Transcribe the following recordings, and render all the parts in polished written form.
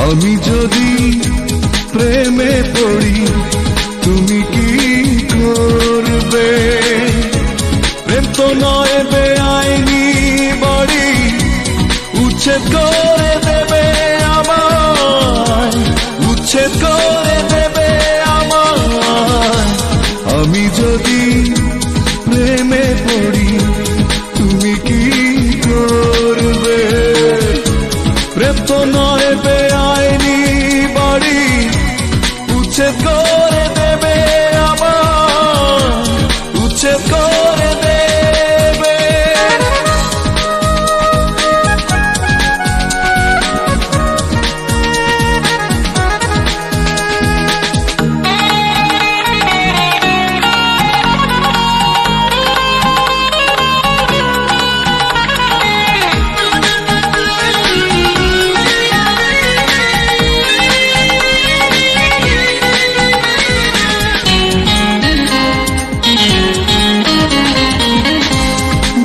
আমি যদি প্রেমে পড়ি তুমি কি করবে? প্রেম তো নয় বেআইনি বাড়ি, উচ্ছেদ করে দেবে আমায়, উচ্ছেদ করে দেবে আমায়। আমি যদি প্রেমে পড়ি তুমি কি করবে? প্রেম তো নয় বেআইনি বাড়ি, উচ্ছেদ করে দেবে আমায়, উচ্ছেদ করে দেবে।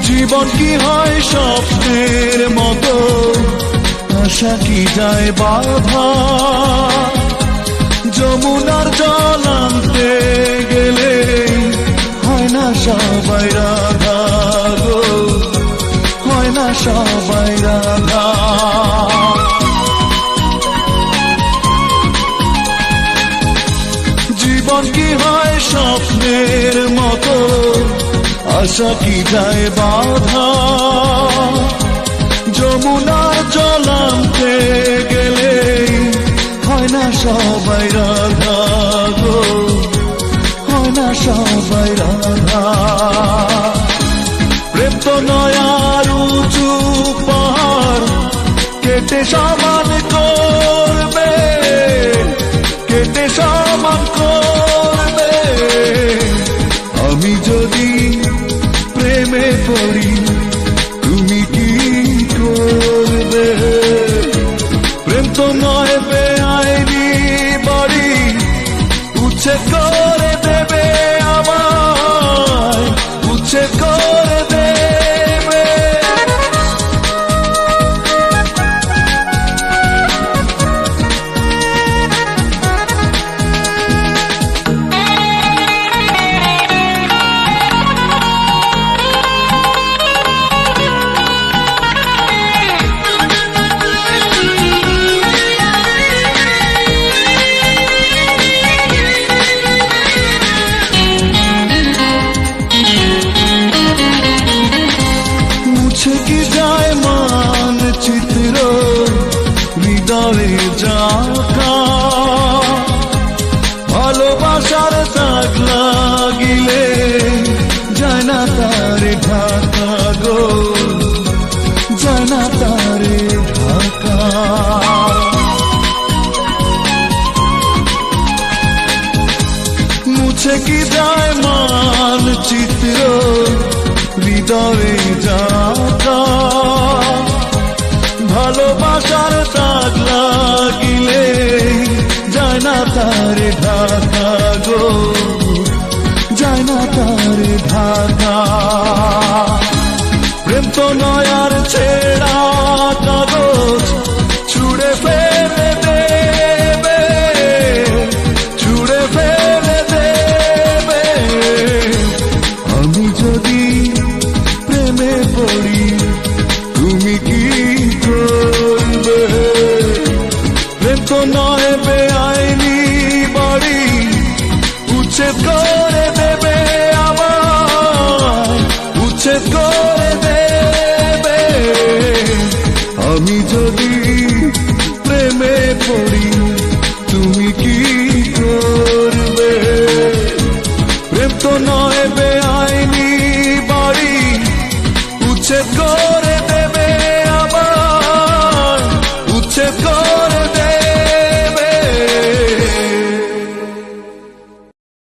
জীবন কি হয় স্বপ্নের মতো, আশা কি যায় বাধা? যমুনার জল আনতে গেলে হয় না সবাই রাধা গো, হয় না সবাই রাধা। জীবন কি হয় স্বপ্নের মতো, আশা কি যায় বাধা? যমুনার জল আনতে গেলে হয় না সবাই রাধা গো, হয় না সবাই রাধা। প্রেম তো নয় আর উঁচু পাহাড়, কেটে সমান করবে, কেটে সমান করবে। আমি যদি প্রেমে পড়ি তুমি কি করবে? প্রেম তো নয় বেআইনি বাড়ি, উচ্ছেদ করে দেবে আমায়, উচ্ছেদ করে দেবে। কি যায় মানচিত্র হৃদয়ে জাকা, ভালোবাসার দাগ লাগিলে যায় না তারে ঢাকা গো, যায় না তারে ঢাকা। মুছে কি যায় মানচিত্র হৃদয়ে জাকা, ভালোবাসার দাগ লাগিলে যায় না তারে ঢাকা গো, যায় না তারে ঢাকা। প্রেম তো নয় আর ছেঁড়া কাগজ, ছুঁড়ে ফেলে দেবে, ছুঁড়ে ফেলে দেবে। আমি যদি প্রেমে পড়ি তুমি কি করবে? প্রেম তো নয় বেআইনি বাড়ি, উচ্ছেদ করে দেবে আমায়, উচ্ছেদ করে দেবে। আমি যদি প্রেমে পড়ি তুমি কি করবে? প্রেম তো নয়